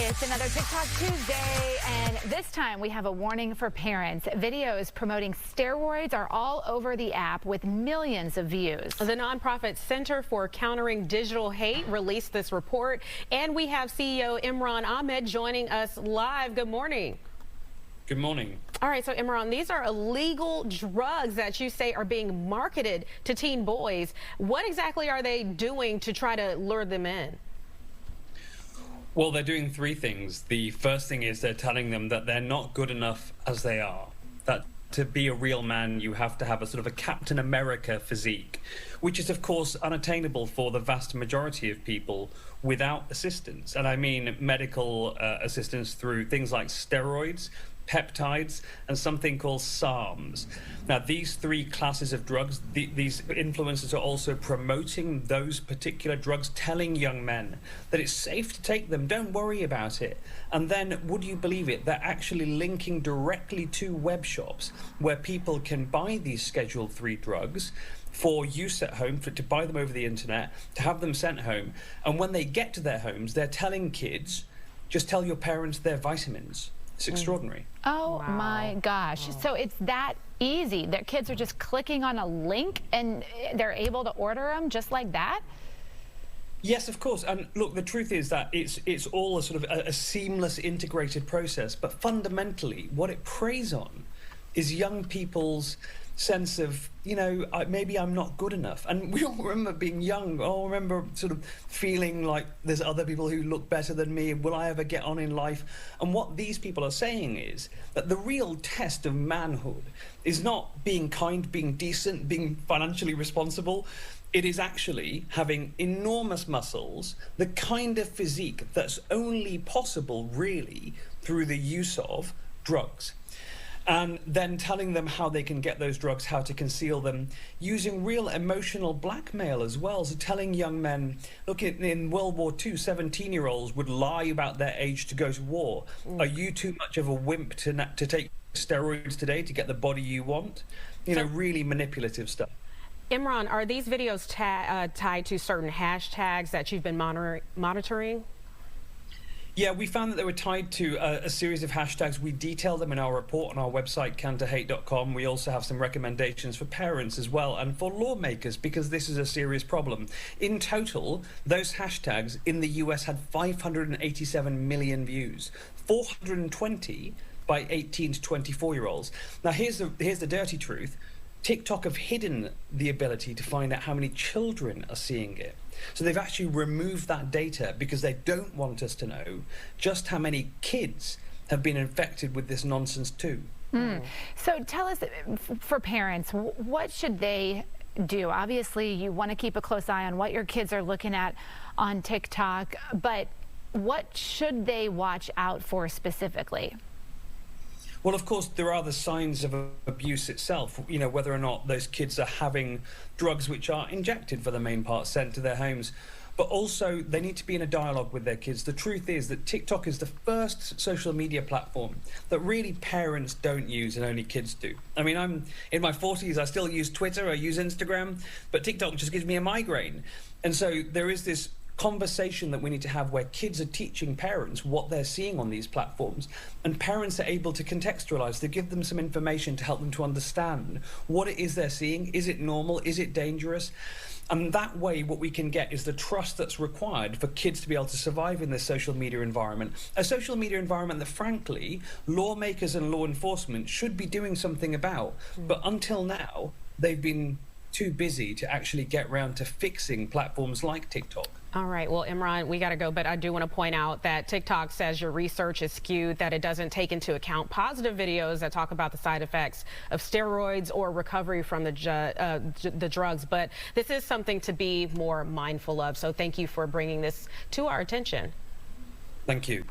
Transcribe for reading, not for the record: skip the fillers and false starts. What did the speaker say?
It's another TikTok Tuesday, and this time we have a warning for parents. Videos promoting steroids are all over the app with millions of views. The nonprofit Center for Countering Digital Hate released this report, and we have CEO Imran Ahmed joining us live. Good morning. Good morning. All right, so Imran, these are illegal drugs that you say are being marketed to teen boys. What exactly are they doing to try to lure them in? Well, they're doing three things. The first thing is they're telling them that they're not good enough as they are. That to be a real man, you have to have a sort of a Captain America physique, which is, of course, unattainable for the vast majority of people without assistance. And I mean medical assistance through things like steroids, peptides, and something called SARMs. Now, these three classes of drugs, these influencers are also promoting those particular drugs, telling young men that it's safe to take them, don't worry about it. And then, would you believe it, they're actually linking directly to web shops where people can buy these Schedule III drugs for use at home, to buy them over the internet, to have them sent home. And when they get to their homes, they're telling kids, just tell your parents they're vitamins. It's extraordinary. Oh, wow. My gosh. So it's that easy. Their kids are just clicking on a link and they're able to order them just like that? Yes, of course. And look, the truth is that it's all a sort of a seamless, integrated process. But fundamentally, what it preys on is young people's sense of, you know, maybe I'm not good enough. And we all remember being young. I remember sort of feeling like there's other people who look better than me. Will I ever get on in life? And what these people are saying is that the real test of manhood is not being kind, being decent, being financially responsible. It is actually having enormous muscles, the kind of physique that's only possible really through the use of drugs. And then telling them how they can get those drugs, how to conceal them, using real emotional blackmail as well. So telling young men, look, in World War II, 17-year-olds would lie about their age to go to war. Are you too much of a wimp to take steroids today to get the body you want? You know, really manipulative stuff. Imran, are these videos tied to certain hashtags that you've been monitoring? Yeah, we found that they were tied to a series of hashtags. We detail them in our report on our website, counterhate.com. We also have some recommendations for parents as well and for lawmakers, because this is a serious problem. In total, those hashtags in the US had 587 million views, 420 by 18 to 24-year-olds. Now, here's the dirty truth. TikTok have hidden the ability to find out how many children are seeing it. So they've actually removed that data because they don't want us to know just how many kids have been infected with this nonsense too. So tell us, for parents, what should they do? Obviously, you want to keep a close eye on what your kids are looking at on TikTok, but what should they watch out for specifically? Well, of course, there are the signs of abuse itself, you know, whether or not those kids are having drugs which are injected for the main part, sent to their homes. But also, they need to be in a dialogue with their kids. The truth is that TikTok is the first social media platform that really parents don't use and only kids do. I mean, I'm in my 40s, I still use Twitter, I use Instagram, but TikTok just gives me a migraine. And so there is this conversation that we need to have where kids are teaching parents what they're seeing on these platforms, and parents are able to contextualize, to give them some information to help them to understand what it is they're seeing. Is it normal? Is it dangerous? And that way, what we can get is the trust that's required for kids to be able to survive in this social media environment. A social media environment that, frankly, lawmakers and law enforcement should be doing something about. But until now, they've been too busy to actually get around to fixing platforms like TikTok. All right, well, Imran, we got to go, but I do want to point out that TikTok says your research is skewed, that it doesn't take into account positive videos that talk about the side effects of steroids or recovery from the drugs. But this is something to be more mindful of. So thank you for bringing this to our attention. Thank you.